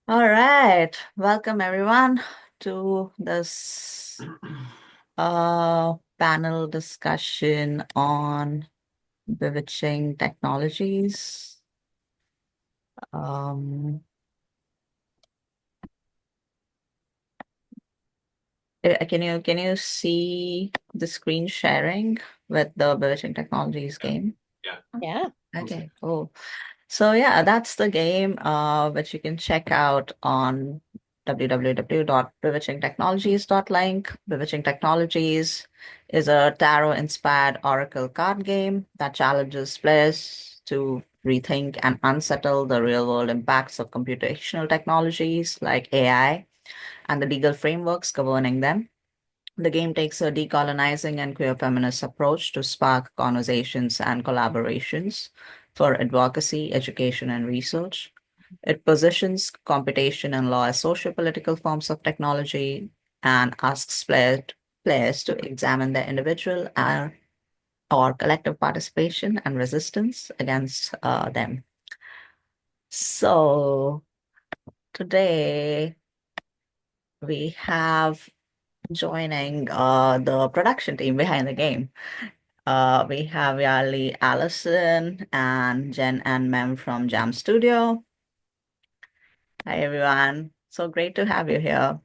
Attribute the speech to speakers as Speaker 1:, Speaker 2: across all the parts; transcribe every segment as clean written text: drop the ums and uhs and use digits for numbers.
Speaker 1: All right. Welcome everyone to this panel discussion on bewitching technologies. Um, can you see the screen sharing with the bewitching technologies game?
Speaker 2: Yeah.
Speaker 3: Yeah.
Speaker 1: Okay, cool. So yeah, that's the game which you can check out on www.bewitchingtechnologies.link. Bewitching Technologies is a tarot-inspired oracle card game that challenges players to rethink and unsettle the real-world impacts of computational technologies like AI and the legal frameworks governing them. The game takes a decolonizing and queer feminist approach to spark conversations and collaborations for advocacy, education, and research. It positions computation and law as socio-political forms of technology and asks players to examine their individual or collective participation and resistance against them. So today we have joining the production team behind the game. We have Yali Allison and Jen and Mem from Jam Studio. Hi, everyone. So great to have you here.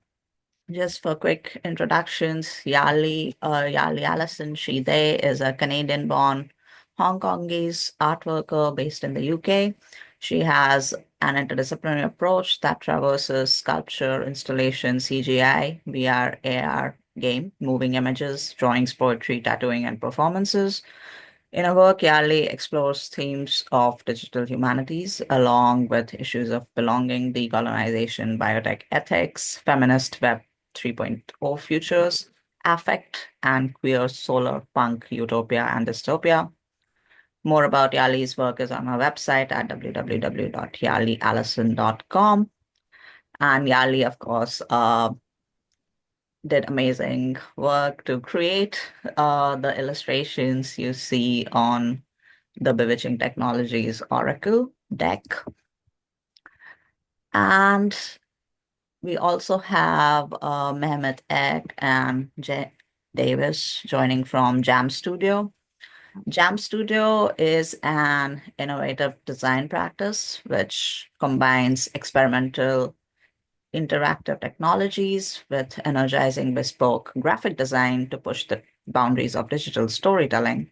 Speaker 1: Just for quick introductions, Yali Allison, she, they is a Canadian-born Hong Kongese art worker based in the UK. She has an interdisciplinary approach that traverses sculpture, installation, CGI, VR, AR, game, moving images, drawings, poetry, tattooing, and performances. In her work, Yali explores themes of digital humanities along with issues of belonging, decolonization, biotech ethics, feminist Web 3.0 futures, affect, and queer solar punk utopia and dystopia. More about Yali's work is on her website at www.yaliallison.com. And Yali, of course, did amazing work to create the illustrations you see on the Bewitching Technologies Oracle deck. And we also have Mehmet Ek and Davis joining from Jam Studio. Jam Studio is an innovative design practice which combines experimental interactive technologies with energizing bespoke graphic design to push the boundaries of digital storytelling.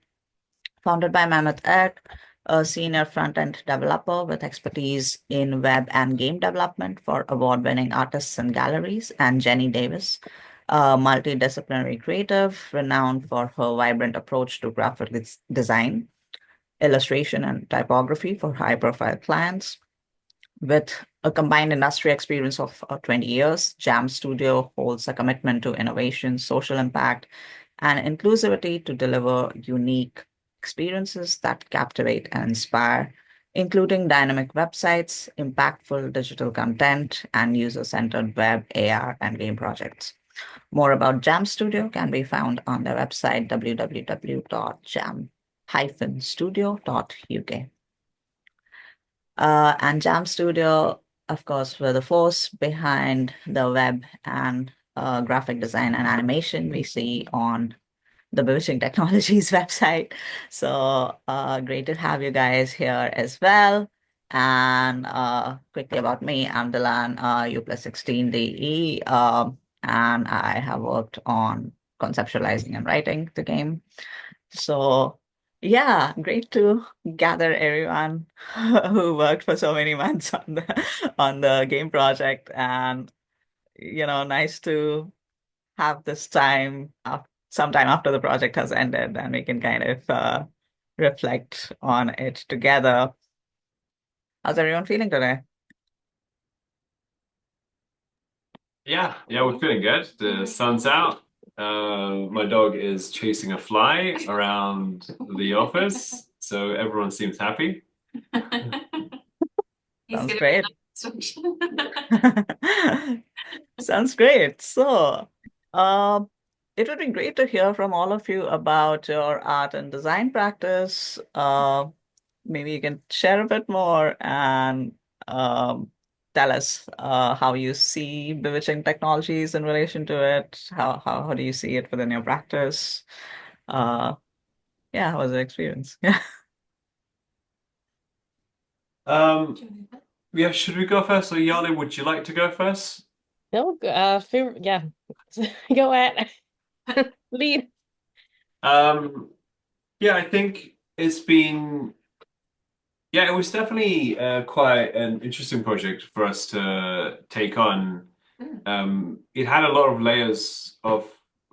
Speaker 1: Founded by Mehmet Ek, a senior front-end developer with expertise in web and game development for award-winning artists and galleries, and Jenny Davis, a multidisciplinary creative renowned for her vibrant approach to graphic design, illustration, and typography for high-profile clients. With a combined industry experience of 20 years, Jam Studio holds a commitment to innovation, social impact, and inclusivity to deliver unique experiences that captivate and inspire, including dynamic websites, impactful digital content, and user centered web, AR, and game projects. More about Jam Studio can be found on their website www.jam-studio.uk. And Jam Studio, of course, were the force behind the web and graphic design and animation we see on the Bewitching Technologies website. So great to have you guys here as well. And quickly about me, I'm Dilan, U plus 16 DE, and I have worked on conceptualizing and writing the game. So yeah, great to gather everyone who worked for so many months on the game project, and nice to have this time sometime after the project has ended, and we can kind of reflect on it together. How's everyone feeling today?
Speaker 2: Yeah, we're feeling good. The sun's out. My dog is chasing a fly around the office, so everyone seems happy.
Speaker 3: He's
Speaker 1: Sounds
Speaker 3: gonna be
Speaker 1: great.
Speaker 3: an instruction.
Speaker 1: Sounds great. So, um, it would be great to hear from all of you about your art and design practice. Maybe you can share a bit more and um, tell us how you see bewitching technologies in relation to it. How do you see it within your practice? Uh, yeah, how was the experience? Yeah.
Speaker 2: Yeah, should we go first? Or Yali, would you like to go first?
Speaker 3: No, yeah, go ahead. Lead.
Speaker 2: Um, yeah, I think it's been, yeah, it was definitely quite an interesting project for us to take on. It had a lot of layers of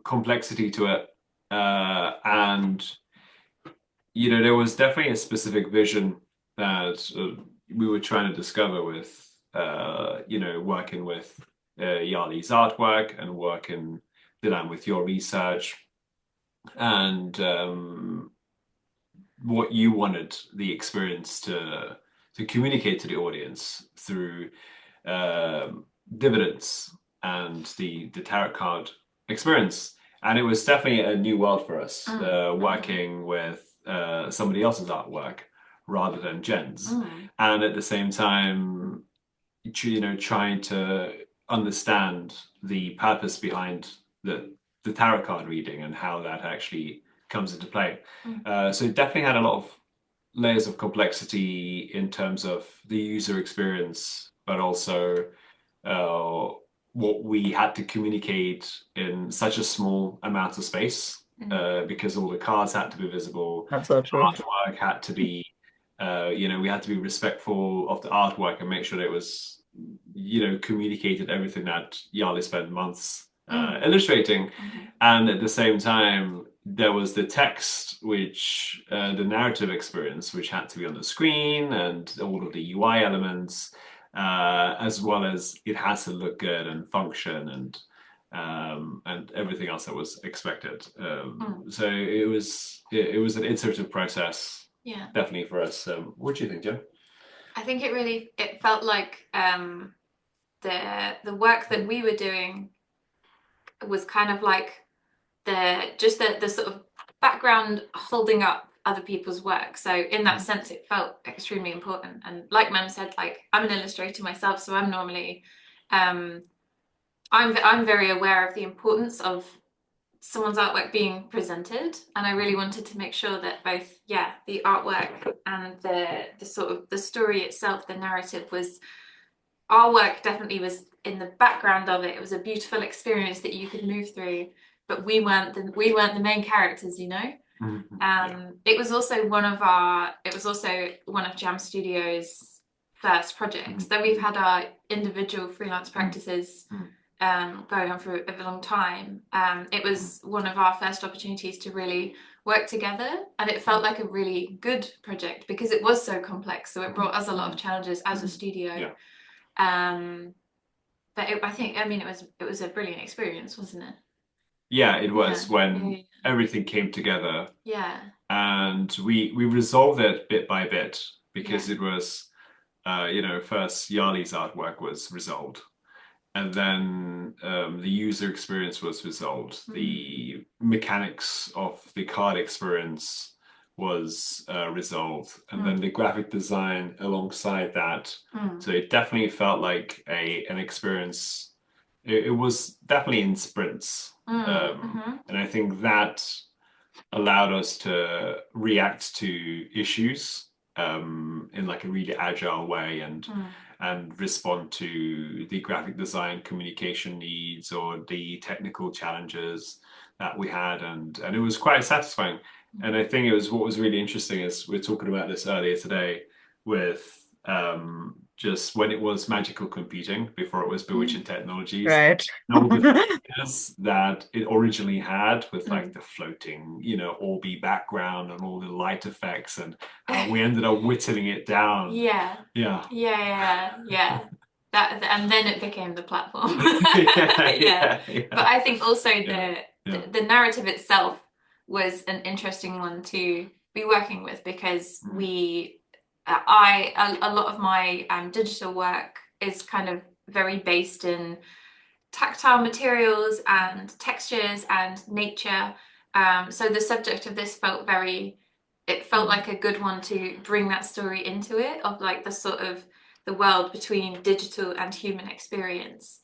Speaker 2: complexity to it, and there was definitely a specific vision that we were trying to discover with, working with Yali's artwork and working, Dylan, with your research and what you wanted the experience to communicate to the audience through dividends and the tarot card experience. And it was definitely a new world for us, working with somebody else's artwork rather than Jen's. And at the same time, trying to understand the purpose behind the tarot card reading and how that actually comes into play. So it definitely had a lot of layers of complexity in terms of the user experience, but also uh, what we had to communicate in such a small amount of space because all the cards had to be visible,
Speaker 1: That's so true.
Speaker 2: artwork had to be, we had to be respectful of the artwork and make sure that it was, communicated everything that Yali spent months illustrating. And at the same time, there was the text, which the narrative experience, which had to be on the screen and all of the UI elements, as well as it has to look good and function and everything else that was expected. So it was an iterative process,
Speaker 4: Yeah.
Speaker 2: definitely for us. What do you think, Jim?
Speaker 4: I think it felt like the work that we were doing was kind of like the sort of background holding up other people's work. So in that sense, it felt extremely important. And like Mem said, like I'm an illustrator myself, so I'm normally I'm very aware of the importance of someone's artwork being presented, and I really wanted to make sure that both, yeah, the artwork and the sort of the story itself, the narrative was, our work definitely was in the background of it. It was a beautiful experience that you could move through, but we weren't the main characters, you know. It was also one of Jam Studios' first projects. Though we've had our individual freelance practices going on for a long time. It was one of our first opportunities to really work together, and it felt like a really good project because it was so complex. So it brought us a lot of challenges as a studio. But I mean, it was a brilliant experience, wasn't it?
Speaker 2: Yeah, it was
Speaker 4: Yeah,
Speaker 2: when
Speaker 4: yeah,
Speaker 2: everything came together
Speaker 4: yeah,
Speaker 2: and we resolved it bit by bit because
Speaker 4: yeah.
Speaker 2: it was first Yali's artwork was resolved, and then the user experience was resolved. The mechanics of the card experience was resolved, and then the graphic design alongside that. So it definitely felt like an experience. It was definitely in sprints, and I think that allowed us to react to issues in like a really agile way and respond to the graphic design communication needs or the technical challenges that we had, and it was quite satisfying. And I think it was what was really interesting is we are talking about this earlier today with just when it was magical computing before it was bewitching technologies,
Speaker 1: Right.
Speaker 2: and all the features that it originally had with like the floating, orby background and all the light effects, and how we ended up whittling it down.
Speaker 4: Yeah,
Speaker 2: Yeah.
Speaker 4: yeah, yeah. That and then it became the platform.
Speaker 2: Yeah,
Speaker 4: Yeah.
Speaker 2: yeah,
Speaker 4: But I think also
Speaker 2: yeah, yeah.
Speaker 4: the narrative itself was an interesting one to be working with because a lot of my digital work is kind of very based in tactile materials and textures and nature. So the subject of this it felt like a good one to bring that story into it, of like the sort of the world between digital and human experience.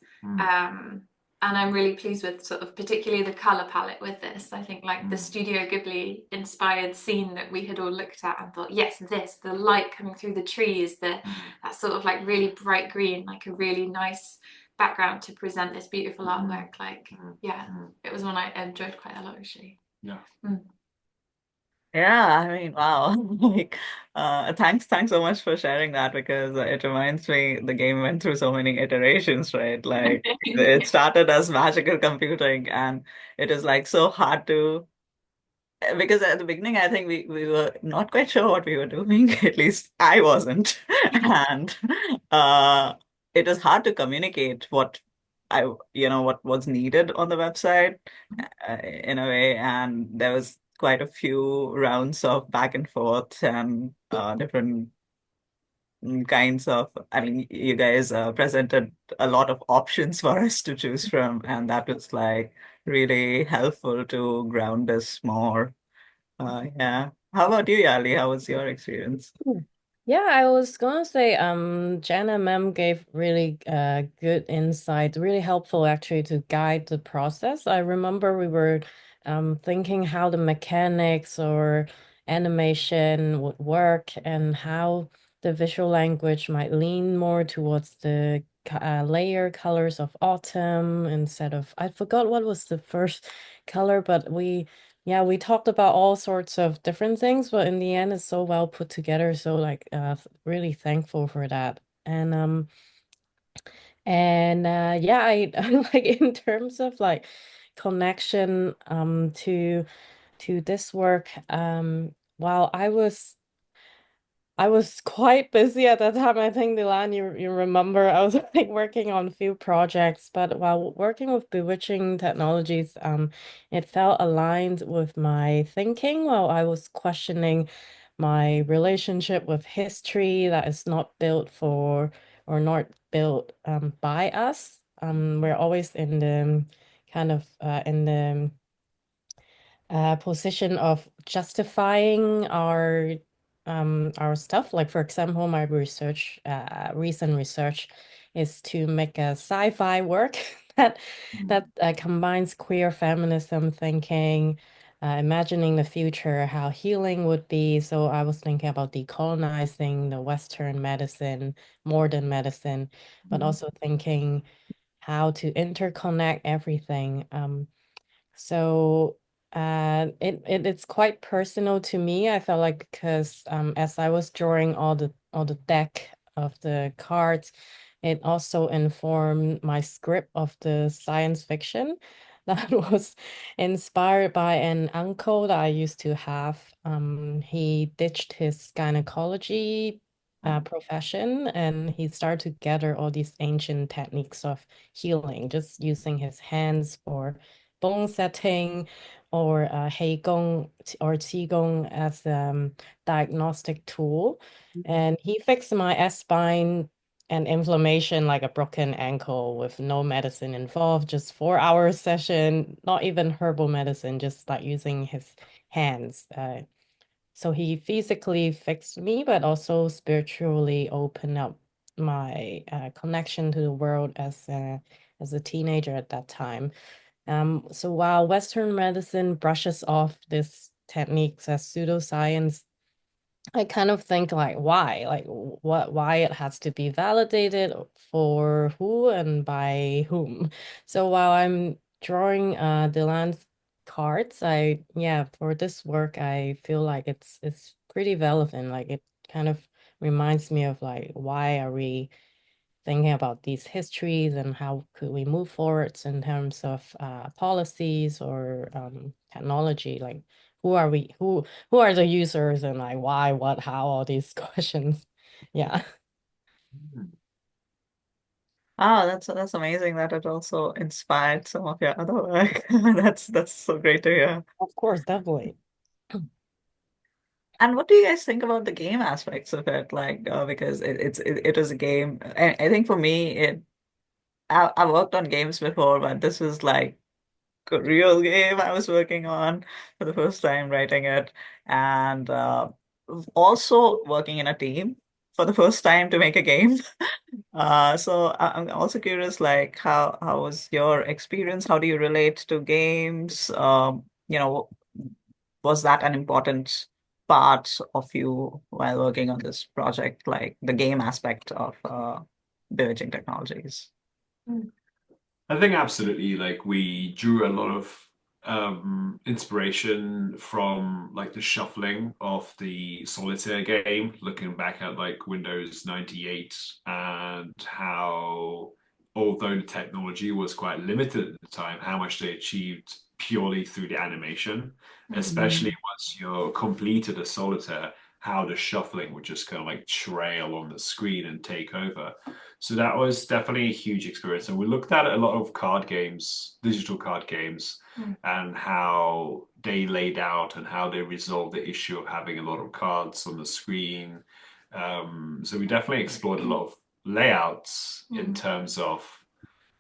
Speaker 4: And I'm really pleased with sort of particularly the color palette with this. I think like the Studio Ghibli inspired scene that we had all looked at and thought, yes, this, the light coming through the trees, that sort of like really bright green, like a really nice background to present this beautiful artwork. Like, yeah, it was one I enjoyed quite a lot actually.
Speaker 2: Yeah.
Speaker 1: Yeah, I mean, wow. Like, thanks so much for sharing that because it reminds me the game went through so many iterations, right? Like it started as magical computing and it is like so hard to because at the beginning I think we were not quite sure what we were doing. At least I wasn't. And uh it is hard to communicate what what was needed on the website in a way, and there was quite a few rounds of back and forth and different kinds of, I mean, you guys presented a lot of options for us to choose from, and that was like really helpful to ground us more. Yeah. How about you, Yali? How was your experience?
Speaker 3: Yeah, I was gonna say, Jen and Mem gave really good insight, really helpful actually to guide the process. I remember we were thinking how the mechanics or animation would work and how the visual language might lean more towards the layer colors of autumn instead of, I forgot what was the first color, but yeah, we talked about all sorts of different things, but in the end, it's so well put together. So like, really thankful for that. And yeah, I like in terms of like connection to this work. While I was quite busy at that time. I think, Dylan, you remember I was like working on a few projects, but while working with Bewitching Technologies, it felt aligned with my thinking while I was questioning my relationship with history that is not built for or not built by us. We're always in the kind of in the position of justifying our stuff. Like for example, my research, recent research, is to make a sci-fi work that combines queer feminism thinking, imagining the future, how healing would be. So I was thinking about decolonizing the Western medicine, modern medicine, but also thinking how to interconnect everything. So it's quite personal to me. I felt like because as I was drawing all the deck of the cards, it also informed my script of the science fiction that was inspired by an uncle that I used to have. He ditched his gynecology profession and he started to gather all these ancient techniques of healing, just using his hands for bone setting or Heigong or Qigong as diagnostic tool. And he fixed my S-spine and inflammation like a broken ankle with no medicine involved, just 4 hour session, not even herbal medicine, just like using his hands. So he physically fixed me, but also spiritually opened up my connection to the world as a teenager at that time. So while Western medicine brushes off these techniques as pseudoscience, I kind of think like why? Like why it has to be validated for who and by whom. So while I'm drawing Dylan's cards, for this work I feel like it's pretty relevant. Like it kind of reminds me of like why are we thinking about these histories and how could we move forwards in terms of policies or technology, like who are the users and like why, what, how, all these questions. Yeah.
Speaker 1: Oh, that's amazing that it also inspired some of your other work. That's so great to hear.
Speaker 3: Of course, definitely.
Speaker 1: And what do you guys think about the game aspects of it? Like, because it was a game. I think for me, I worked on games before, but this was like a real game I was working on for the first time writing it, and also working in a team. for the first time to make a game. So I'm also curious, like how was your experience? How do you relate to games? Was that an important part of you while working on this project, like the game aspect of Bewitching Technologies?
Speaker 2: I think absolutely. Like we drew a lot of inspiration from like the shuffling of the solitaire game, looking back at like Windows 98 and how, although the technology was quite limited at the time, how much they achieved purely through the animation, especially once you're completed a solitaire, how the shuffling would just kind of like trail on the screen and take over. So that was definitely a huge experience. And we looked at a lot of card games, digital card games, and how they laid out and how they resolved the issue of having a lot of cards on the screen. So we definitely explored a lot of layouts in terms of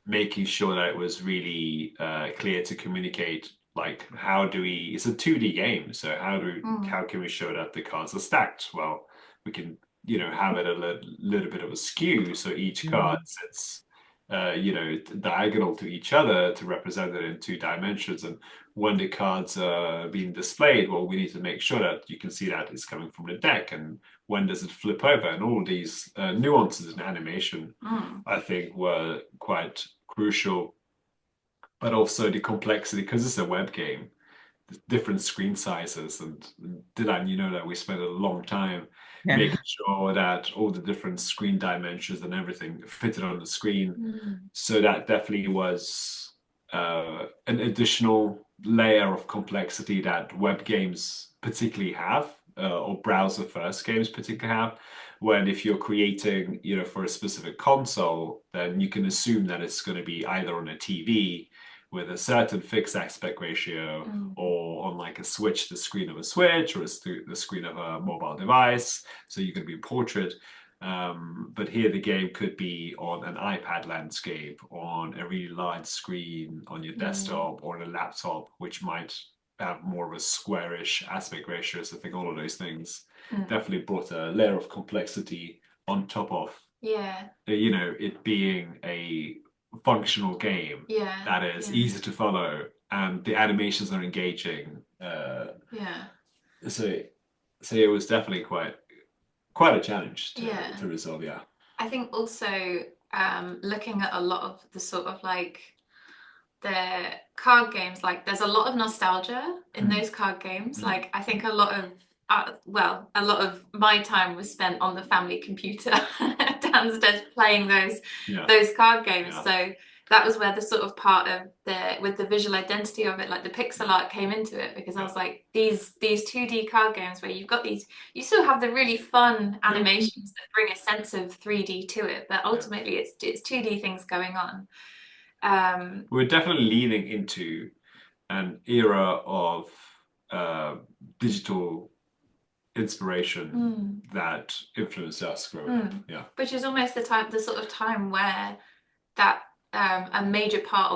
Speaker 2: making sure that it was really clear to communicate. Like, how do we? It's a 2D game, so how can we show that the cards are stacked? Well, we can have it a little bit of a skew, so each card sits diagonal to each other to represent it in 2 dimensions. And when the cards are being displayed, well, we need to make sure that you can see that it's coming from the deck, and when does it flip over, and all these nuances in animation, I think, were quite crucial. But also the complexity, because it's a web game, different screen sizes. And Dylan, you know that we spent a long time
Speaker 1: Yeah.
Speaker 2: making sure that all the different screen dimensions and everything fitted on the screen. So that definitely was an additional layer of complexity that web games particularly have, or browser first games particularly have. When if you're creating, for a specific console, then you can assume that it's going to be either on a TV with a certain fixed aspect ratio, or on like a switch, the screen of a switch, or the screen of a mobile device. So you can be portrait. But here the game could be on an iPad landscape, on a really large screen, on your desktop, or on a laptop, which might have more of a squarish aspect ratio. So I think all of those things definitely brought a layer of complexity on top of it being a functional game that is easy to follow and the animations are engaging. So so it was definitely quite a challenge to resolve. Yeah.
Speaker 4: I think also looking at a lot of the sort of like the card games, like there's a lot of nostalgia in those card games. Like I think a lot of a lot of my time was spent on the family computer downstairs playing those card games. So that was where the sort of part of the visual identity of it, like the pixel art, came into it, because I was like, these 2D card games where you've got these, you still have the really fun animations that bring a sense of 3D to it, but ultimately it's 2D things going on.
Speaker 2: We're definitely leaning into an era of digital inspiration that influenced us growing up. Yeah.
Speaker 4: Which is almost the sort of time where that a major part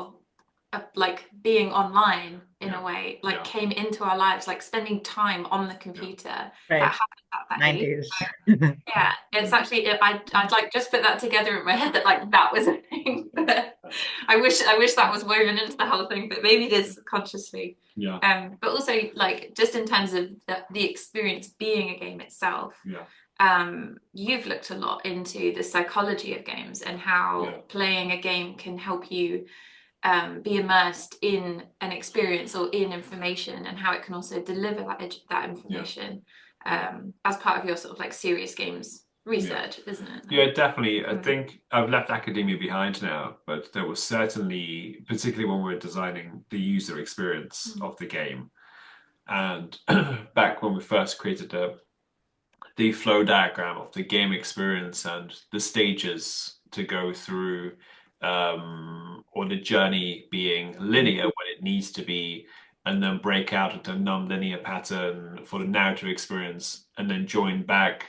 Speaker 4: of like being online in a way, like came into our lives, like spending time on the computer.
Speaker 1: Right.
Speaker 4: That happened at that age.
Speaker 1: 90s.
Speaker 4: Yeah, it's actually I'd like just put that together in my head that like that was a thing. I wish that was woven into the whole thing, but maybe it is consciously. But also like just in terms of the experience being a game itself. You've looked a lot into the psychology of games and how playing a game can help you be immersed in an experience or in information, and how it can also deliver that information as part of your sort of like serious games research, isn't it?
Speaker 2: Yeah, definitely. I think I've left academia behind now, but there was certainly, particularly when we were designing the user experience of the game, and back when we first created the flow diagram of the game experience and the stages to go through, or the journey being linear when it needs to be, and then break out into a non-linear pattern for the narrative experience, and then join back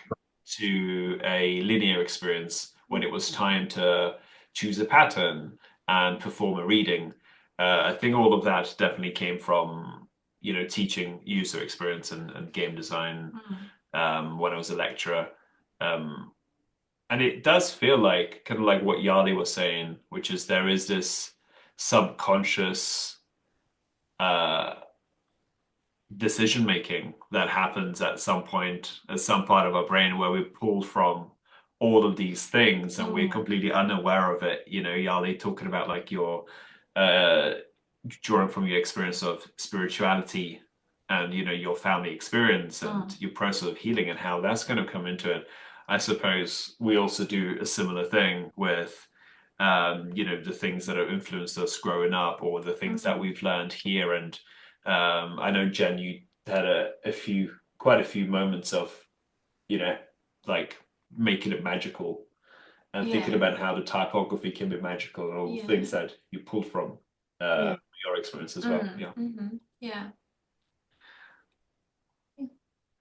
Speaker 2: to a linear experience when it was time to choose a pattern and perform a reading. I think all of that definitely came from, teaching user experience and game design when I was a lecturer. And it does feel like kind of like what Yali was saying, which is there is this subconscious uh decision making that happens at some point, at some part of our brain where we pull from all of these things and we're completely unaware of it. You know, Yali talking about like your uh drawing from your experience of spirituality and your family experience and your process of healing and how that's going to come into it. I suppose we also do a similar thing with the things that have influenced us growing up or the things that we've learned here. And I know Jen, you had quite a few moments of, you know, like making it magical and thinking
Speaker 4: Yeah.
Speaker 2: about how the typography can be magical and all the things that you pulled from
Speaker 3: Yeah.
Speaker 2: your experience as well. Yeah.
Speaker 4: Yeah.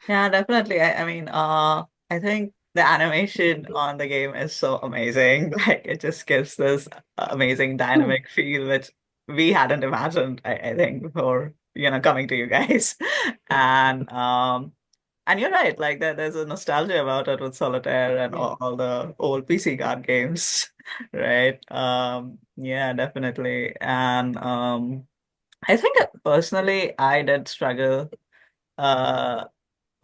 Speaker 1: Yeah, definitely. I mean, I think the animation on the game is so amazing. Like it just gives this amazing dynamic feel which we hadn't imagined, I think, before, coming to you guys. And and you're right, like there's a nostalgia about it with Solitaire and
Speaker 3: Yeah.
Speaker 1: all the old PC card games, right? Yeah, definitely. And I think personally I did struggle uh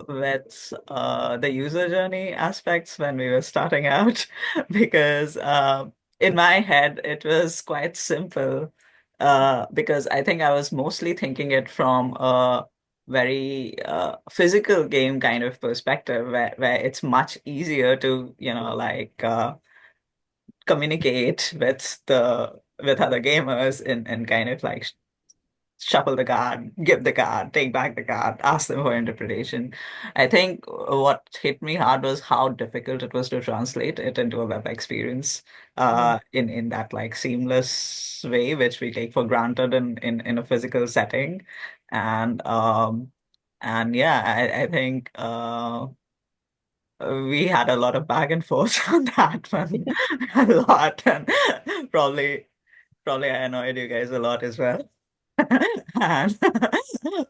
Speaker 1: with the user journey aspects when we were starting out because in my head it was quite simple because I think I was mostly thinking it from a very physical game kind of perspective where it's much easier to like communicate with other gamers in kind of like shuffle the card, give the card, take back the card, ask them for interpretation. I think what hit me hard was how difficult it was to translate it into a web experience in that like seamless way, which we take for granted in a physical setting. And and yeah, I think we had a lot of back and forth on that one, a lot, and probably probably I annoyed you guys a lot as well. And,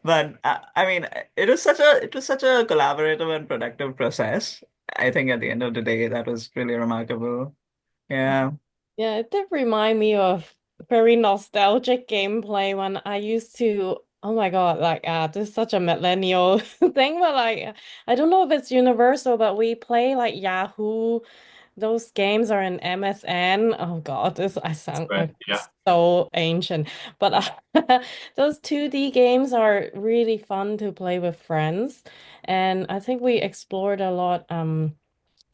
Speaker 1: but I mean, it was such a collaborative and productive process. I think at the end of the day, that was really remarkable. Yeah,
Speaker 3: Yeah, it did remind me of very nostalgic gameplay when I used to, oh my God, like this is such a millennial thing, but like I don't know if it's universal, but we play like Yahoo. Those games are in MSN. Oh God, this I sound
Speaker 2: Right.
Speaker 3: like
Speaker 2: Yeah.
Speaker 3: so ancient. But those 2D games are really fun to play with friends. And I think we explored a lot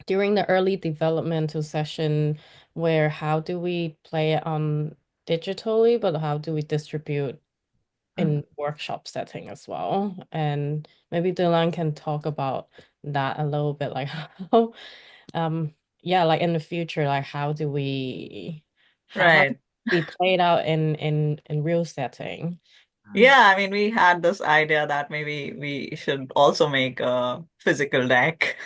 Speaker 3: during the early developmental session where how do we play it on digitally, but how do we distribute in workshop setting as well? And maybe Dylan can talk about that a little bit, like how yeah, like in the future, like how do we how can
Speaker 1: right.
Speaker 3: it be played out in real setting?
Speaker 1: Yeah, I mean, we had this idea that maybe we should also make a physical deck,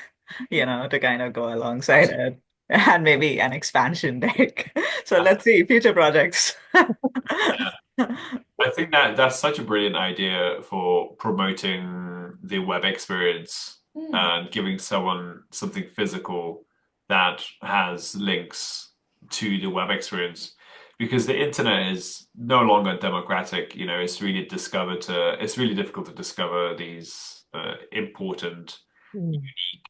Speaker 1: to kind of go alongside it, and maybe an expansion deck. So let's see, future projects.
Speaker 2: Yeah. I think that's such a brilliant idea for promoting the web experience and giving someone something physical that has links to the web experience. Because the internet is no longer democratic, it's really difficult to discover these important
Speaker 3: Mm.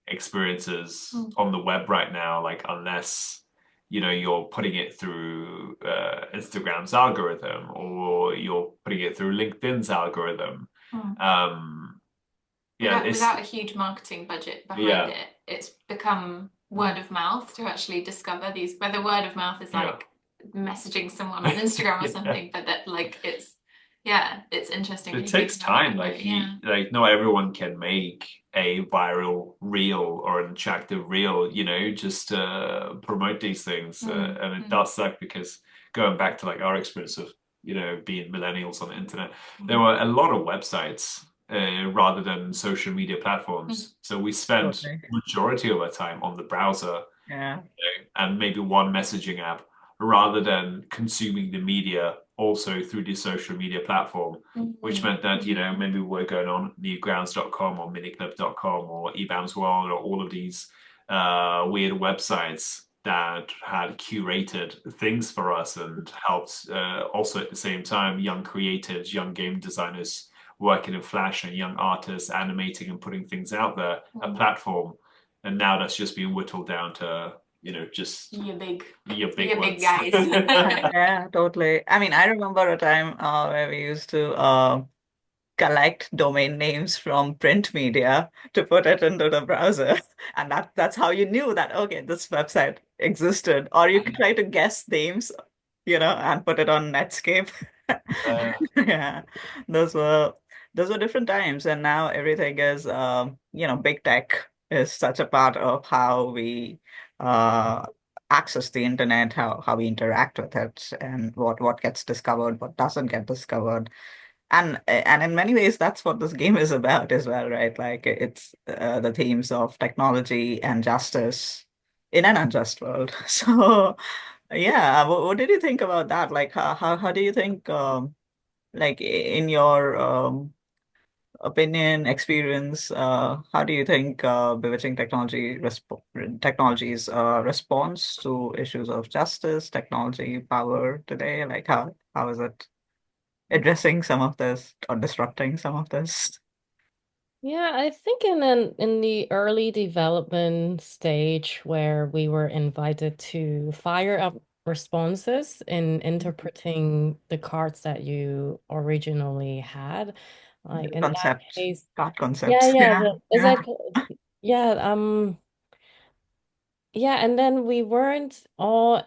Speaker 2: experiences on the web right now, like unless you're putting it through Instagram's algorithm or you're putting it through LinkedIn's algorithm. Um, yeah,
Speaker 4: Without a huge marketing budget behind
Speaker 2: yeah,
Speaker 4: it, it's become word of mouth to actually discover these, whether word of mouth is
Speaker 2: yeah.
Speaker 4: like messaging someone on Instagram or
Speaker 2: Yeah.
Speaker 4: something, but that like it's interesting when
Speaker 2: It
Speaker 4: you think
Speaker 2: takes
Speaker 4: about it
Speaker 2: time.
Speaker 4: that
Speaker 2: Like
Speaker 4: way. Yeah.
Speaker 2: not everyone can make a viral reel or an attractive reel, just to promote these things. And it does suck because going back to like our experience of, being millennials on the internet, there were a lot of websites rather than social media platforms. So we spent
Speaker 1: Totally.
Speaker 2: majority of our time on the browser
Speaker 1: Yeah.
Speaker 2: and maybe one messaging app rather than consuming the media also through the social media platform, which meant that, maybe we're going on newgrounds.com or miniclub.com or eBAMS World or all of these weird websites that had curated things for us and helped also at the same time young creatives, young game designers working in Flash and young artists animating and putting things out there, a platform. And now that's just been whittled down to, just
Speaker 4: Your big
Speaker 2: your big
Speaker 4: your big
Speaker 2: ones.
Speaker 4: guys.
Speaker 1: Yeah, totally. I mean, I remember a time where we used to collect domain names from print media to put it into the browser. And that's how you knew that, okay, this website existed. Or you could try to guess names, and put it on Netscape. Yeah, those were those were different times, and now everything is, big tech is such a part of how we uh, access the internet, how we interact with it, and what gets discovered, what doesn't get discovered. And in many ways, that's what this game is about as well, right? Like it's the themes of technology and justice in an unjust world. So, yeah, what did you think about that? Like, how do you think, like in your opinion, experience, how do you think bewitching technology's response to issues of justice, technology, power today? Like, how is it addressing some of this or disrupting some of this?
Speaker 3: Yeah, I think in the early development stage where we were invited to fire up responses in interpreting the cards that you originally had, like
Speaker 1: The
Speaker 3: in that
Speaker 1: concepts,
Speaker 3: case,
Speaker 1: card
Speaker 3: yeah,
Speaker 1: concepts.
Speaker 3: yeah,
Speaker 1: Yeah,
Speaker 3: is
Speaker 1: yeah.
Speaker 3: that yeah, yeah, and then we weren't all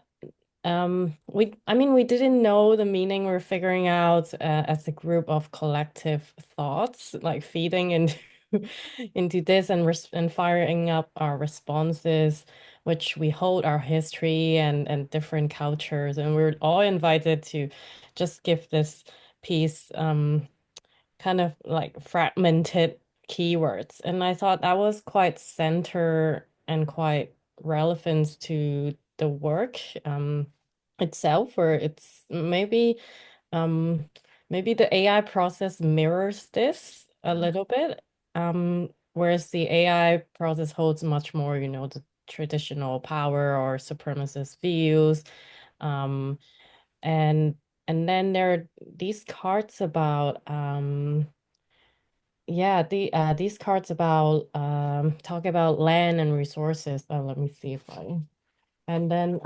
Speaker 3: I mean, we didn't know the meaning. We're figuring out as a group of collective thoughts, like feeding into into this and firing up our responses, which we hold our history and different cultures, and we're all invited to just give this piece kind of like fragmented keywords. And I thought that was quite center and quite relevant to the work itself, or it's maybe the AI process mirrors this a little bit. Whereas the AI process holds much more, the traditional power or supremacist views. Um, and and then there are these cards about these cards about talk about land and resources. Let me see if I and then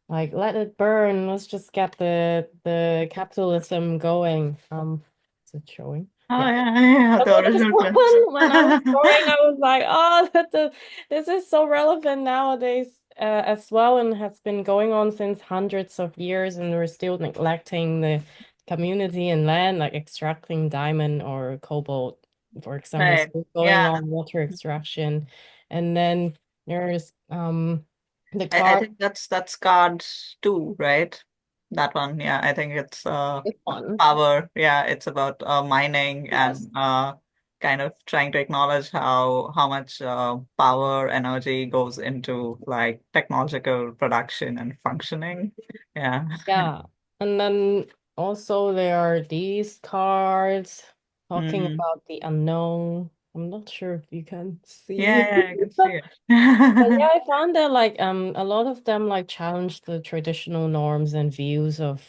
Speaker 3: like let it burn. Let's just get the capitalism going. Is it showing?
Speaker 1: Oh,
Speaker 3: Yeah.
Speaker 1: yeah, yeah, the
Speaker 3: So this
Speaker 1: original prints.
Speaker 3: one, when I was drawing, I was like, oh, this is so relevant nowadays as well, and has been going on since hundreds of years, and we're still neglecting the community and land, like extracting diamond or cobalt, for example,
Speaker 1: Right.
Speaker 3: still going
Speaker 1: Yeah.
Speaker 3: on water extraction. And then there's the
Speaker 1: I
Speaker 3: carbon
Speaker 1: think that's card two, right? That one. Yeah, I think it's
Speaker 3: one.
Speaker 1: power. Yeah, it's about mining
Speaker 3: Yes.
Speaker 1: and kind of trying to acknowledge how much power, energy goes into like technological production and functioning. Yeah.
Speaker 3: Yeah. And then also there are these cards talking
Speaker 1: Mm.
Speaker 3: about the unknown. I'm not sure if you can
Speaker 1: Yeah,
Speaker 3: see.
Speaker 1: yeah, I can see it.
Speaker 3: But yeah, I found that like a lot of them like challenge the traditional norms and views of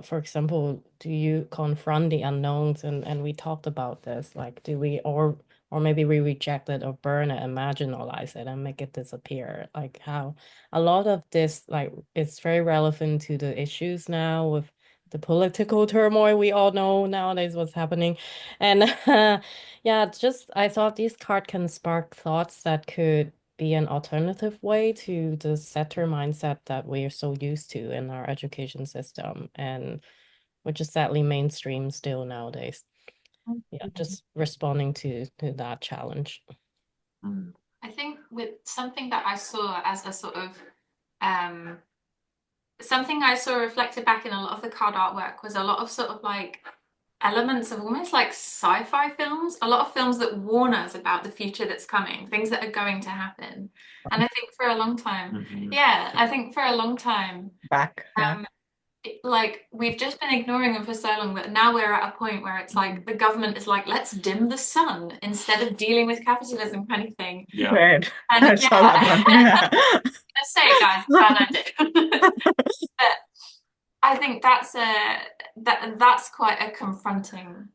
Speaker 3: for example, do you confront the unknowns, and we talked about this, like do we or maybe we reject it or burn it and marginalize it and make it disappear, like how a lot of this like it's very relevant to the issues now with the political turmoil we all know nowadays what's happening. And yeah, it's just I thought this card can spark thoughts that could be an alternative way to the setter mindset that we are so used to in our education system, and which is sadly mainstream still nowadays. Yeah, just responding to that challenge.
Speaker 2: Mm.
Speaker 4: I think with something that I saw as a sort of um something I saw reflected back in a lot of the card artwork was a lot of sort of like elements of almost like sci-fi films, a lot of films that warn us about the future that's coming, things that are going to happen. And I think for a long time,
Speaker 2: Mhm.
Speaker 4: yeah, I think for a long time,
Speaker 1: Back. Yeah.
Speaker 4: like we've just been ignoring them for so long that now we're at a point where it's like the government is like, let's dim the sun instead of dealing with capitalism kind of thing.
Speaker 2: Yeah.
Speaker 1: Right.
Speaker 4: And
Speaker 1: I saw that one. Yeah.
Speaker 4: let's say it, guys, bad idea. But I think that's quite a confronting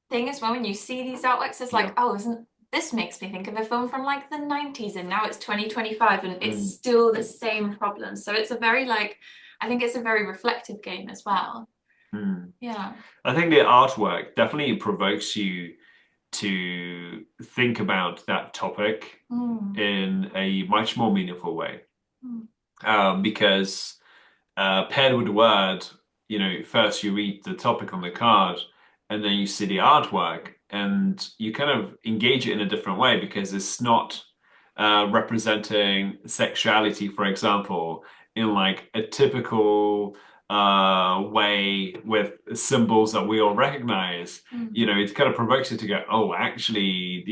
Speaker 4: thing as well when you see these artworks. It's like,
Speaker 2: Yeah.
Speaker 4: oh, isn't this makes me think of a film from like the 90s and now it's 2025 and it's
Speaker 2: Mm.
Speaker 4: still the same problem. So it's a very like I think it's a very reflective game as well.
Speaker 2: Mm.
Speaker 4: Yeah.
Speaker 2: I think the artwork definitely provokes you to think about that topic
Speaker 4: Mm.
Speaker 2: in a much more meaningful way.
Speaker 4: Mm.
Speaker 2: Because paired with the word, first you read the topic on the card and then you see the artwork and you kind of engage it in a different way because it's not representing sexuality, for example, in like a typical way with symbols that we all recognize.
Speaker 4: Mm.
Speaker 2: It kind of provokes you to go, oh, actually,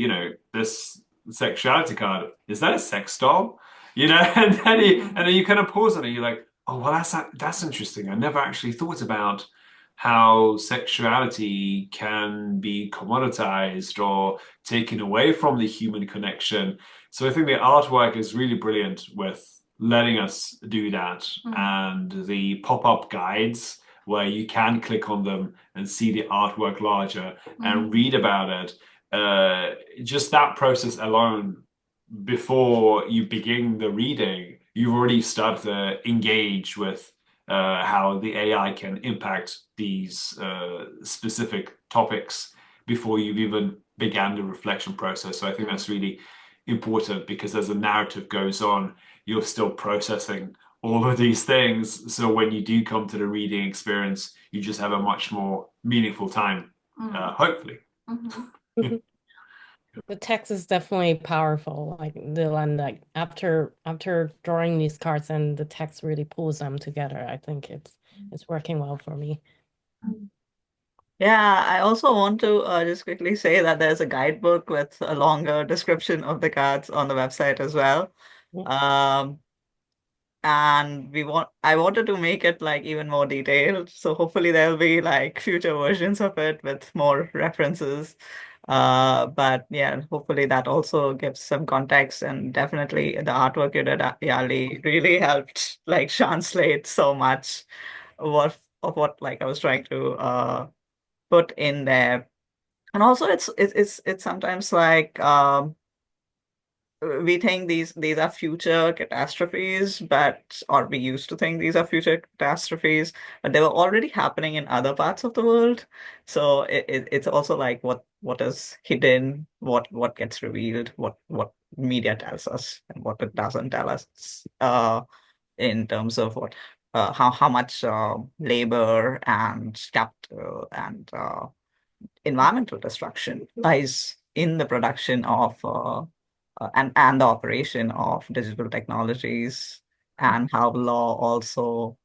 Speaker 2: this sexuality card, is that a sex doll? And then you kind of pause on it. You're like, oh, well, that's interesting. I never actually thought about how sexuality can be commoditized or taken away from the human connection. So I think the artwork is really brilliant with letting us do that. And the pop-up guides where you can click on them and see the artwork larger and read about it. Just that process alone before you begin the reading, you've already started to engage with how the AI can impact these specific topics before you've even began the reflection process. So I think that's really important because as the narrative goes on, you're still processing all of these things. So when you do come to the reading experience, you just have a much more meaningful time, hopefully.
Speaker 4: Mm-hmm.
Speaker 3: The text is definitely powerful. Like after drawing these cards and the text really pulls them together. I think it's working well for me.
Speaker 1: Yeah, I also want to just quickly say that there's a guidebook with a longer description of the cards on the website as well.
Speaker 3: Yeah.
Speaker 1: And I wanted to make it like even more detailed. So hopefully there'll be like future versions of it with more references. But yeah, hopefully that also gives some context, and definitely the artwork you did, Yali, really helped like translate so much of what like I was trying to put in there. And also it's sometimes like we think these are future catastrophes, but or we used to think these are future catastrophes, but they were already happening in other parts of the world. So it's also like what is hidden, what gets revealed, what media tells us and what it doesn't tell us, in terms of what how much labor and capital and environmental destruction lies in the production of and the operation of digital technologies, and how law also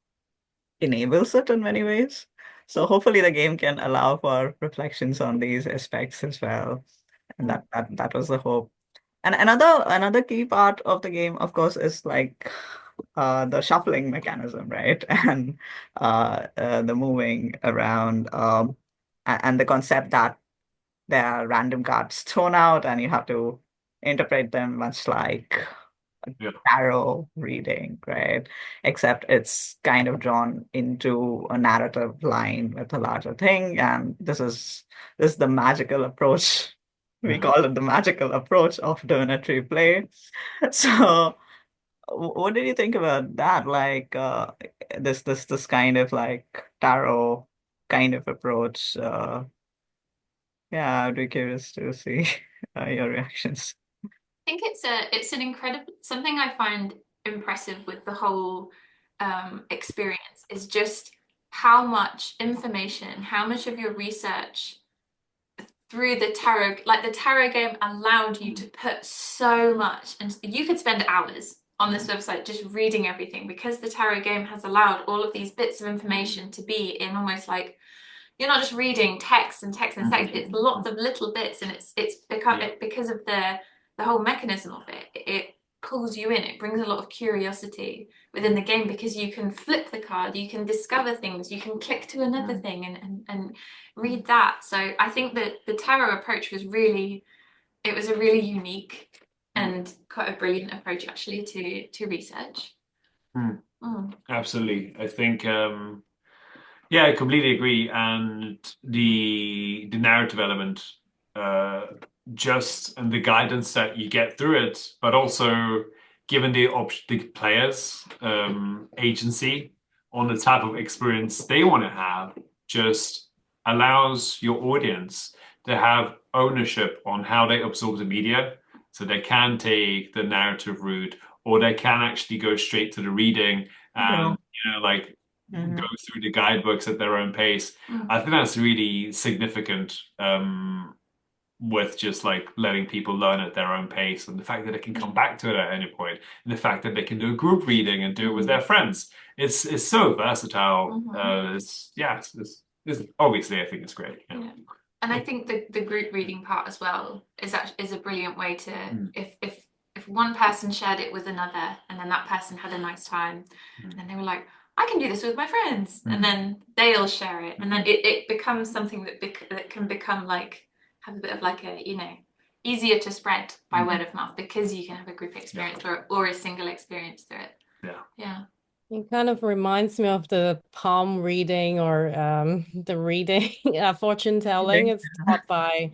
Speaker 1: enables it in many ways. So hopefully the game can allow for reflections on these aspects as well. And that was the hope. And another key part of the game, of course, is like the shuffling mechanism, right? And the moving around, and the concept that there are random cards thrown out and you have to interpret them much like
Speaker 2: Yeah.
Speaker 1: tarot reading, right? Except it's kind of drawn into a narrative line with a larger thing, and this is the magical approach. We call it the magical approach of donatory play. So, what did you think about that? Like this kind of like tarot kind of approach. Yeah, I'd be curious to see your reactions.
Speaker 4: I think it's an incredible something I find impressive with the whole experience is just how much information, how much of your research through the tarot, like the tarot game allowed you to put so much, and you could spend hours on this website just reading everything because the tarot game has allowed all of these bits of information to be in almost like you're not just reading text and text and text, it's lots of little bits, and it's become
Speaker 2: Yeah.
Speaker 4: because of the whole mechanism of it pulls you in. It brings a lot of curiosity within the game because you can flip the card, you can discover things, you can click to another thing and read that. So I think that the tarot approach was really, it was a really unique and quite a brilliant approach actually to research.
Speaker 2: Absolutely. I think yeah, I completely agree. And the narrative element, just and the guidance that you get through it, but also given the players agency on the type of experience they want to have, just allows your audience to have ownership on how they absorb the media. So they can take the narrative route, or they can actually go straight to the reading and like go through the guidebooks at their own pace. I think that's really significant with just like letting people learn at their own pace, and the fact that they can come back to it at any point, and the fact that they can do a group reading and do it with their friends. It's so versatile. It's obviously I think it's great.
Speaker 4: Yeah. And I think the group reading part as well is a brilliant way to if one person shared it with another and then that person had a nice time and then they were like, I can do this with my friends, and then they'll share it, and then it becomes something that can become like have a bit of like a, you know, easier to spread by word of mouth because you can have a group experience or a single experience through it. Yeah.
Speaker 3: It kind of reminds me of the palm reading or the reading, fortune telling. It's taught by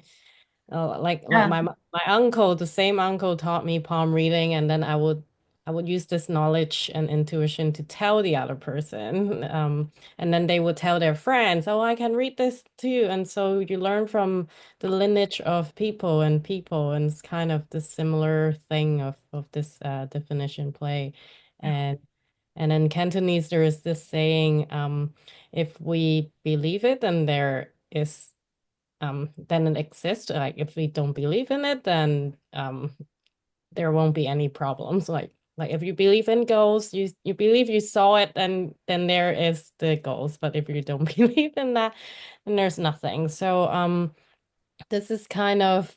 Speaker 3: like my uncle, the same uncle taught me palm reading, and then I would use this knowledge and intuition to tell the other person. And then they would tell their friends, oh, I can read this too. And so you learn from the lineage of people, and it's kind of the similar thing of this definition play. And in Cantonese, there is this saying, if we believe it, then then it exists. Like if we don't believe in it, then there won't be any problems. Like if you believe in ghosts, you believe you saw it, then there is the ghost. But if you don't believe in that, then there's nothing. So this is kind of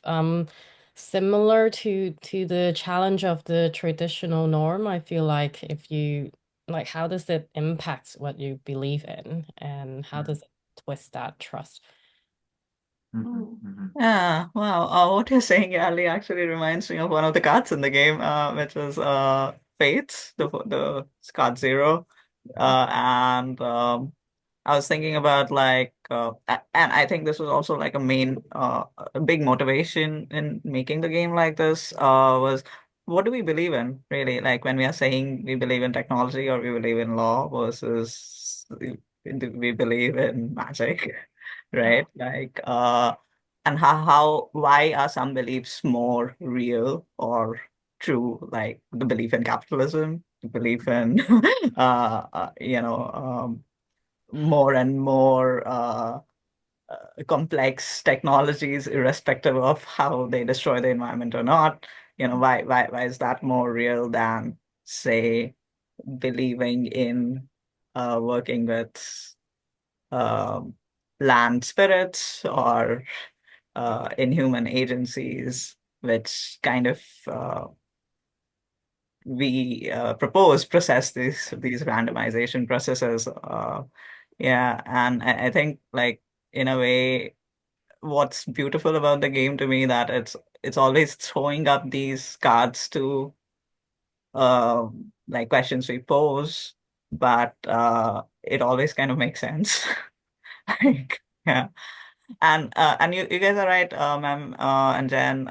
Speaker 3: similar to the challenge of the traditional norm. I feel like if you like, how does it impact what you believe in, and how does it twist that trust?
Speaker 1: Yeah, wow. What you're saying, Ali, actually reminds me of one of the cards in the game, which was Fates, the card zero. And I was thinking about like, and I think this was also like a big motivation in making the game like this, was what do we believe in, really? Like when we are saying we believe in technology or we believe in law versus do we believe in magic, right? Like, and why are some beliefs more real or true, like the belief in capitalism, the belief in, more and more complex technologies, irrespective of how they destroy the environment or not. Why is that more real than, say, believing in working with um, land spirits or inhuman agencies, which kind of we propose process these randomization processes. Yeah, and I think like in a way, what's beautiful about the game to me that it's always throwing up these cards to like questions we pose, but it always kind of makes sense. Like, yeah. And you guys are right, ma'am, and Jen.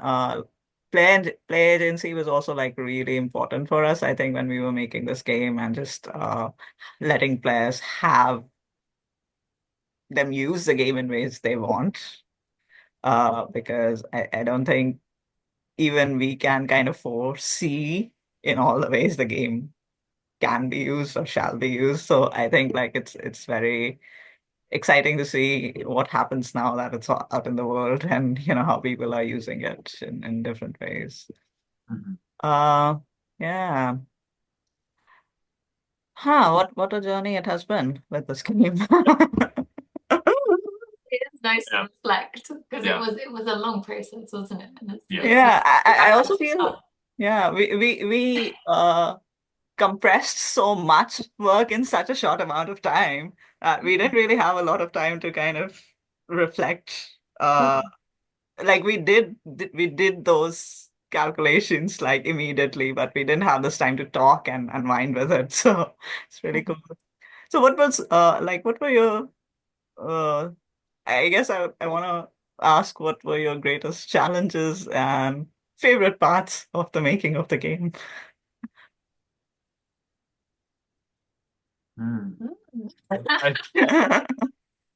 Speaker 1: Play agency was also like really important for us, I think, when we were making this game, and just letting players have them use the game in ways they want. Because I don't think even we can kind of foresee in all the ways the game can be used or shall be used. So I think like it's very exciting to see what happens now that it's out in the world, and how people are using it in different ways. Uh yeah. What a journey it has been with this game.
Speaker 4: It is nice to reflect because
Speaker 2: Yeah.
Speaker 4: it was a long process, wasn't it? And
Speaker 2: Yeah.
Speaker 4: it's
Speaker 1: Yeah,
Speaker 4: nice to
Speaker 1: I
Speaker 4: have
Speaker 1: also
Speaker 4: that
Speaker 1: feel
Speaker 4: start.
Speaker 1: Yeah, we compressed so much work in such a short amount of time that we didn't really have a lot of time to kind of reflect. Like we did those calculations like immediately, but we didn't have this time to talk and unwind with it. So it's really cool. So what was like what were your uh I guess I wanna ask what were your greatest challenges and favorite parts of the making of the game?
Speaker 2: Hmm. I,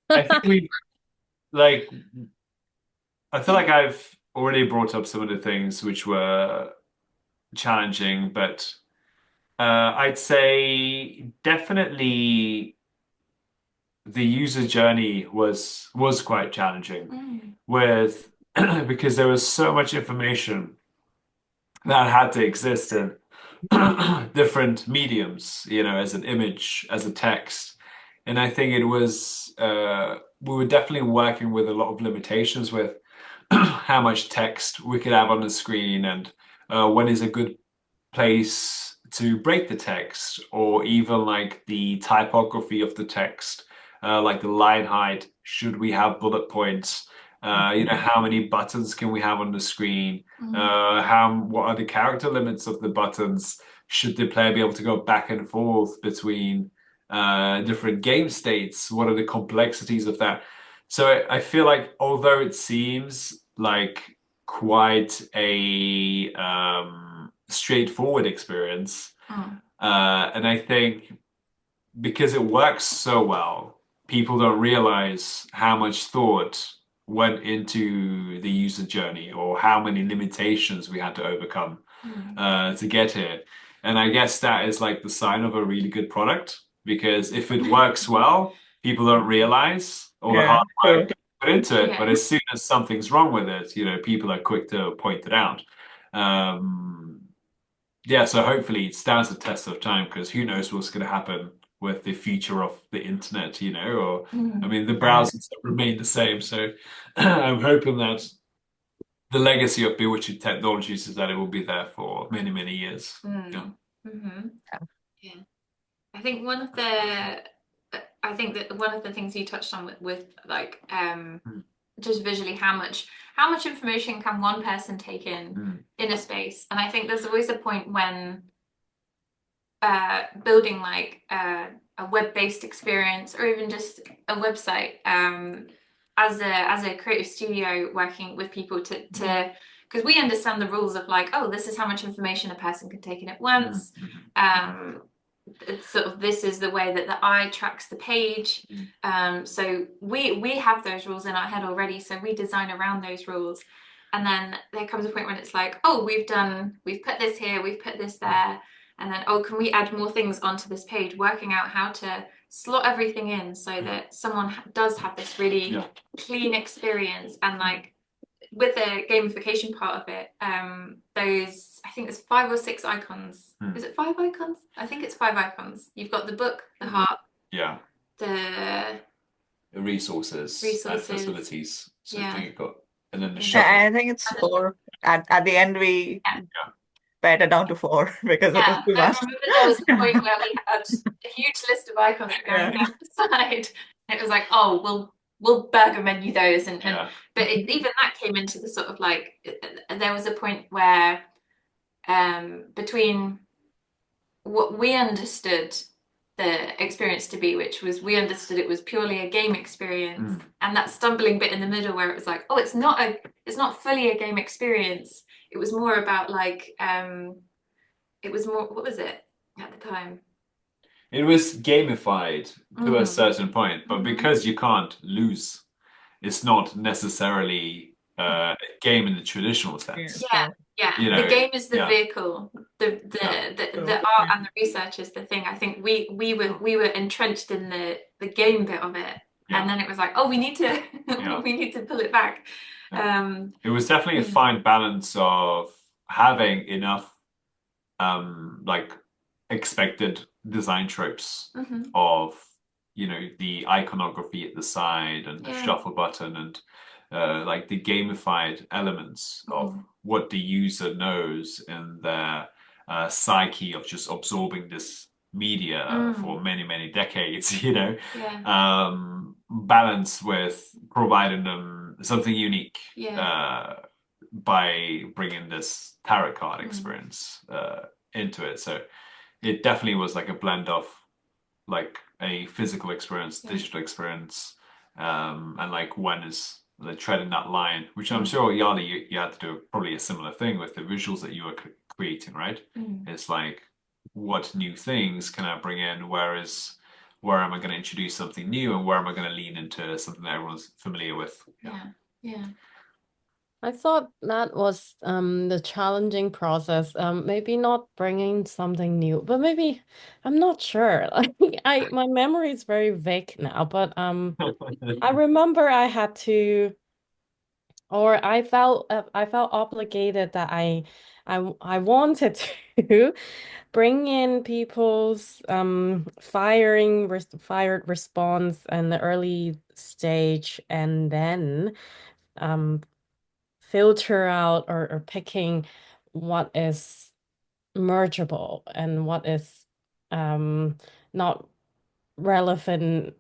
Speaker 2: I think we like I feel like I've already brought up some of the things which were challenging, but I'd say definitely the user journey was quite challenging with because there was so much information that had to exist in different mediums, as an image, as a text. And I think it was we were definitely working with a lot of limitations with how much text we could have on the screen and when is a good place to break the text, or even like the typography of the text, like the line height. Should we have bullet points? How many buttons can we have on the screen? What are the character limits of the buttons? Should the player be able to go back and forth between different game states? What are the complexities of that? So I feel like although it seems like quite a straightforward experience. And I think because it works so well, people don't realize how much thought went into the user journey or how many limitations we had to overcome to get here. And I guess that is like the sign of a really good product, because if it works well, people don't realize all the
Speaker 1: Yeah,
Speaker 2: hard
Speaker 1: true.
Speaker 2: work put into it. But
Speaker 4: Yeah.
Speaker 2: as soon as something's wrong with it, people are quick to point it out. Um, yeah, so hopefully it stands the test of time, because who knows what's going to happen with the future of the internet, or I mean, the
Speaker 1: Yeah.
Speaker 2: browsers remain the same. So I'm hoping that the legacy of Bewitching Technologies is that it will be there for many, many years. Yeah.
Speaker 4: Yeah. I think one of the things you touched on with like just visually how much information can one person take in a space, and I think there's always a point when building like a web-based experience or even just a website as a creative studio working with people to because we understand the rules of like, oh, this is how much information a person can take in at once. It's sort of, this is the way that the eye tracks the page. So we have those rules in our head already, so we design around those rules. And then there comes a point when it's like, oh, we've put this here, we've put this there, and then, oh, can we add more things onto this page? Working out how to slot everything in so that someone does have this really clean experience. And like with the gamification part of it, I think there's 5 or 6 icons. Is it 5 icons? I think it's 5 icons. You've got the book, the heart,
Speaker 2: Yeah.
Speaker 4: the
Speaker 2: The resources and facilities. So you've got, and then the shuffle.
Speaker 1: I think it's four. At the end, we pared it down to four because it was too
Speaker 4: I
Speaker 1: much.
Speaker 4: remember there was a point where we had a huge list of icons going down the side. And it was like, oh, we'll burger menu those, but even that came into the sort of like, there was a point where between what we understood the experience to be, which was we understood it was purely a game experience, and that stumbling bit in the middle where it was like, oh, it's not fully a game experience. It was more about like it was more, what was it at the time?
Speaker 2: It was gamified to a certain point, but because you can't lose, it's not necessarily a game in the traditional sense.
Speaker 4: Yeah. The game is the vehicle. The art and the research is the thing. I think we were entrenched in the game bit of it, and then it was like, oh, we need to we need to pull it back.
Speaker 2: It was definitely a fine balance of having enough like expected design tropes of the iconography at the side and the shuffle button and like the gamified elements of what the user knows in their psyche of just absorbing this media for many, many decades,
Speaker 4: Yeah.
Speaker 2: balanced with providing them something unique
Speaker 4: Yeah.
Speaker 2: by bringing this tarot card experience into it. So it definitely was like a blend of like a physical experience,
Speaker 4: Yeah.
Speaker 2: digital experience, and like when is like treading that line, which I'm sure Yali, you had to do probably a similar thing with the visuals that you were creating, right? It's like what new things can I bring in? Where am I going to introduce something new, and where am I going to lean into something that everyone's familiar with?
Speaker 4: Yeah. Yeah.
Speaker 3: I thought that was the challenging process. Maybe not bringing something new, but maybe I'm not sure. Like my memory is very vague now, but I remember I had to, or I felt obligated that I wanted to bring in people's fired response in the early stage, and then um filter out or picking what is mergeable and what is not relevant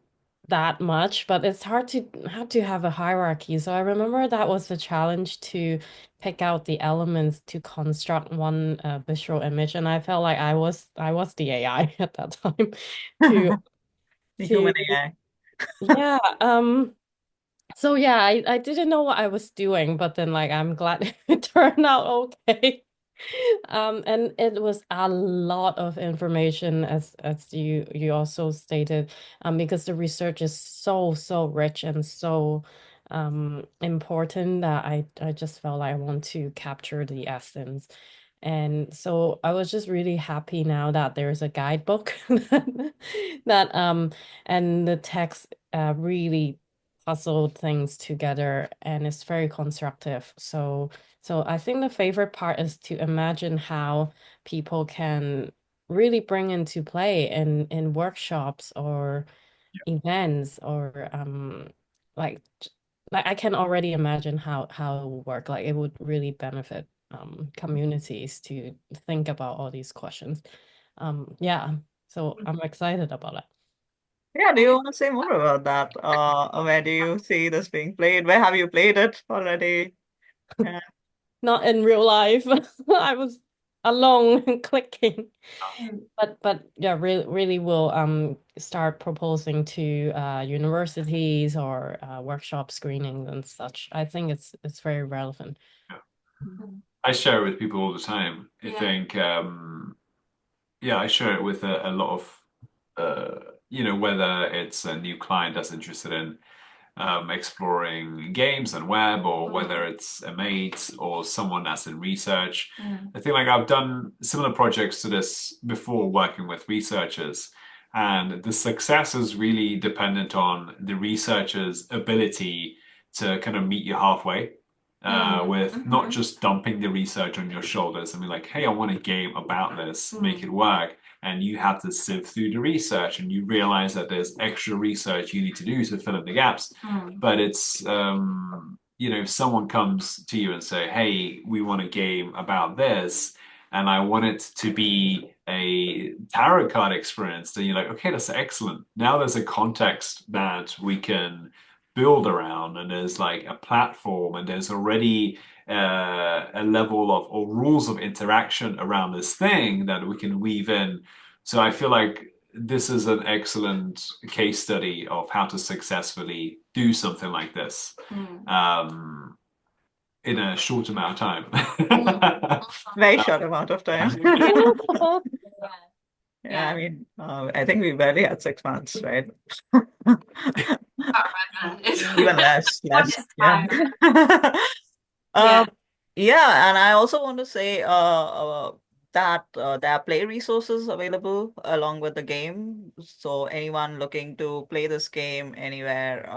Speaker 3: that much, but it's hard to have a hierarchy. So I remember that was a challenge to pick out the elements to construct one visual image, and I felt like I was the AI at that time to
Speaker 1: The
Speaker 3: to
Speaker 1: human AI.
Speaker 3: yeah so yeah, I didn't know what I was doing, but then like I'm glad it turned out okay. And it was a lot of information as you also stated, because the research is so rich and so important that I just felt like I want to capture the essence. And so I was just really happy now that there's a guidebook that and the text really puzzled things together and it's very constructive. So I think the favorite part is to imagine how people can really bring into play in workshops or events or like like I can already imagine how it will work. Like it would really benefit communities to think about all these questions. Yeah, so I'm excited about it.
Speaker 1: Yeah, do you want to say more about that? Where do you see this being played? Where have you played it already? Yeah.
Speaker 3: Not in real life. I was alone clicking. But yeah, really will start proposing to universities or workshop screenings and such. I think it's very relevant.
Speaker 2: I share it with people all the time. I think, yeah, I share it with a lot of, whether it's a new client that's interested in exploring games and web, or whether it's a mate or someone that's in research. I think like I've done similar projects to this before working with researchers, and the success is really dependent on the researcher's ability to kind of meet you halfway. With not just dumping the research on your shoulders and be like, hey, I want a game about this, make it work. And you have to sift through the research and you realize that there's extra research you need to do to fill in the gaps. But it's, if someone comes to you and say, hey, we want a game about this, and I want it to be a tarot card experience, then you're like, okay, that's excellent. Now there's a context that we can build around, and there's like a platform, and there's already a level of or rules of interaction around this thing that we can weave in. So I feel like this is an excellent case study of how to successfully do something like this in a short amount of time.
Speaker 1: Very short amount of time. Yeah, I
Speaker 4: Yeah.
Speaker 1: mean, I think we barely had 6 months, right? Even less,
Speaker 4: What
Speaker 1: less.
Speaker 4: is
Speaker 1: Yeah.
Speaker 4: time?
Speaker 1: Um,
Speaker 4: Yeah.
Speaker 1: yeah, and I also want to say that there are play resources available along with the game. So anyone looking to play this game anywhere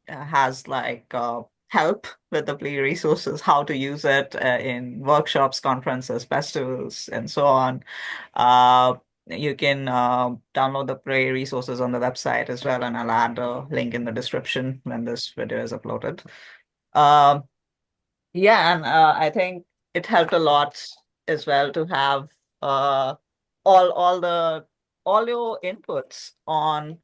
Speaker 1: has like help with the play resources, how to use it in workshops, conferences, festivals, and so on. Uh, you can download the free resources on the website as well, and I'll add a link in the description when this video is uploaded. Um, yeah, and I think it helped a lot as well to have uh, all the all your inputs on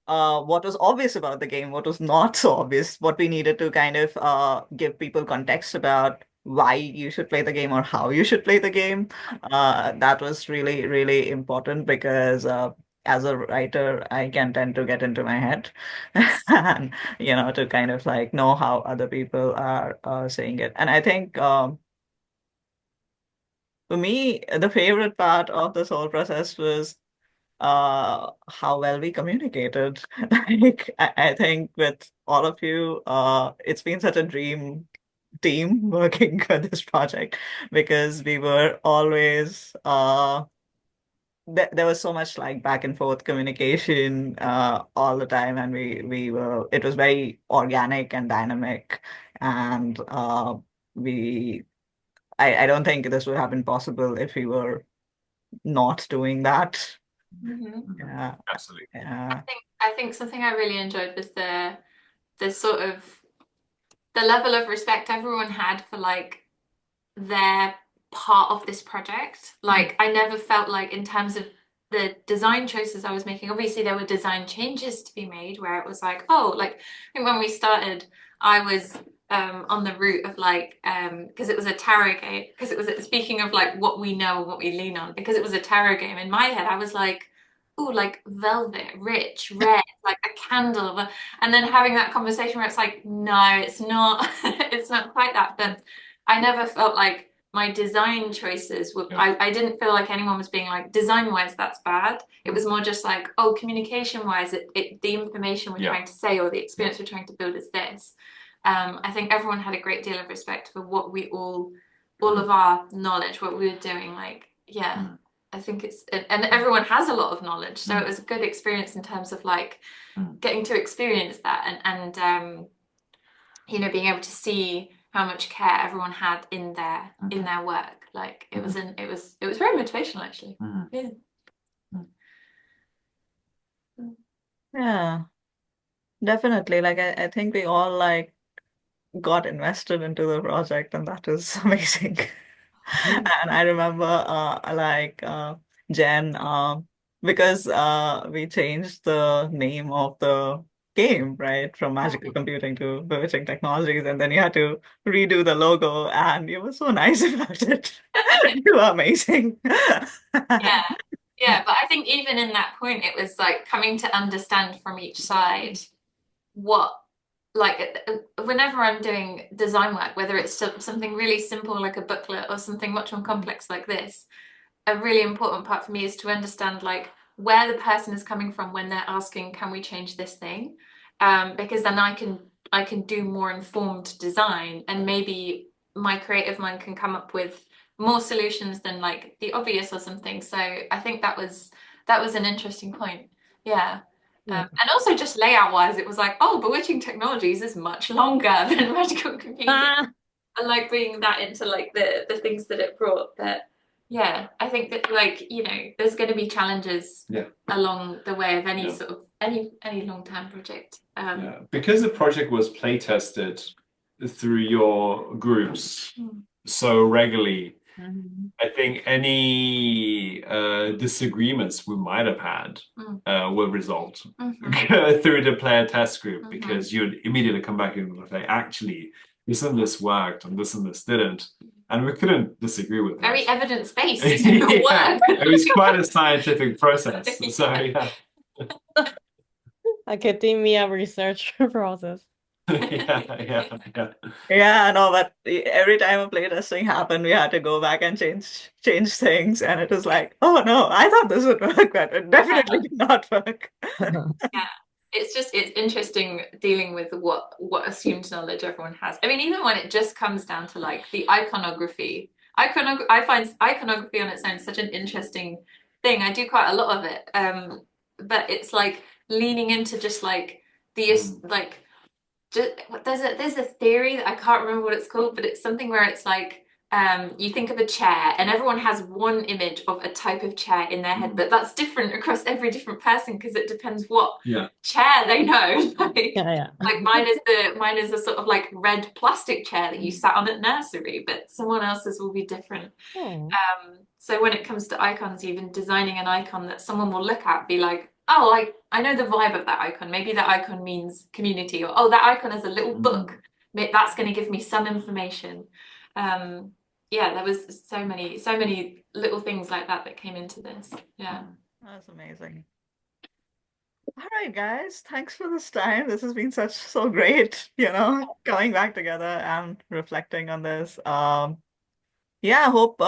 Speaker 1: what was obvious about the game, what was not so obvious, what we needed to kind of give people context about why you should play the game or how you should play the game. That was really, really important because as a writer, I can tend to get into my head and to kind of like know how other people are saying it. And I think for me, the favorite part of this whole process was how well we communicated. Like I think with all of you, it's been such a dream team working for this project because we were always there was so much like back and forth communication all the time, and we were it was very organic and dynamic, and we I don't think this would have been possible if we were not doing that. Yeah,
Speaker 2: Absolutely.
Speaker 1: yeah.
Speaker 4: I think something I really enjoyed was the sort of the level of respect everyone had for like their part of this project. Like I never felt like in terms of the design choices I was making, obviously there were design changes to be made where it was like, oh, like I think when we started, I was on the route of like because it was a tarot game, because it was speaking of like what we know and what we lean on, because it was a tarot game, in my head I was like, oh, like velvet, rich, red, like a candle. And then having that conversation where it's like, no, it's not, it's not quite that. But I never felt like my design choices were, I didn't feel like anyone was being like, design wise, that's bad. It was more just like, oh, communication wise, the information we're trying to say or the experience we're trying to build is this. I think everyone had a great deal of respect for what we all of our knowledge, what we were doing. Like, yeah. I think and everyone has a lot of knowledge, so it was a good experience in terms of like getting to experience that and being able to see how much care everyone had in their work. Like it was very motivational actually. Yeah.
Speaker 1: Yeah, definitely. Like I think we all like got invested into the project, and that was amazing. And I remember Jen, because we changed the name of the game, right, from Magical Computing to Bewitching Technologies, and then you had to redo the logo, and you were so nice about it. You were amazing.
Speaker 4: Yeah. Yeah, but I think even in that point, it was like coming to understand from each side what, like, whenever I'm doing design work, whether it's something really simple like a booklet or something much more complex like this, a really important part for me is to understand like where the person is coming from when they're asking, can we change this thing? Because then I can do more informed design, and maybe my creative mind can come up with more solutions than like the obvious or something. So I think that was an interesting point. Yeah. And also just layout wise, it was like, oh, Bewitching Technologies is much longer than Magical Computing. I like bringing that into like the things that it brought. But yeah, I think that like, there's going to be challenges along the way of any sort of any long-term project.
Speaker 2: Because the project was play tested through your groups so regularly, I think any disagreements we might have had will resolved through the player test group, because you'd immediately come back and say, actually, this and this worked and this didn't. And we couldn't disagree with that.
Speaker 4: Very evidence-based
Speaker 2: work. It was quite a scientific process. So yeah.
Speaker 3: Academia research process.
Speaker 2: Yeah.
Speaker 1: Yeah, no, but every time a playtesting happened, we had to go back and change things, and it was like, oh no, I thought this would work, but it definitely did not work.
Speaker 4: Yeah, it's interesting dealing with what assumed knowledge everyone has. I mean, even when it just comes down to like the iconography, I find iconography on its own such an interesting thing. I do quite a lot of it, but it's like leaning into just like like. Just, there's a theory that I can't remember what it's called, but it's something where it's like you think of a chair and everyone has one image of a type of chair in their head, but that's different across every different person because it depends what chair they know.
Speaker 3: Yeah.
Speaker 4: Like mine is a sort of like red plastic chair that you sat on at nursery, but someone else's will be different.
Speaker 3: Oh.
Speaker 4: So when it comes to icons, even designing an icon that someone will look at, be like, oh, I know the vibe of that icon. Maybe that icon means community, or oh, that icon is a little book. That's going to give me some information. Yeah, there was so many little things like that that came into this. Yeah.
Speaker 1: That's amazing. All right, guys. Thanks for this time. This has been so great, coming back together and reflecting on this. Yeah, I hope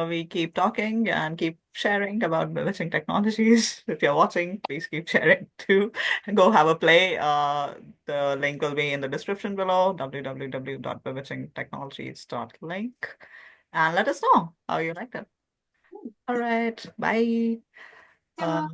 Speaker 1: we keep talking and keep sharing about bewitching technologies. If you're watching, please keep sharing too. And go have a play. The link will be in the description below, www.bewitchingtechnologies.link. And let us know how you liked it. All right, bye.
Speaker 4: Yeah.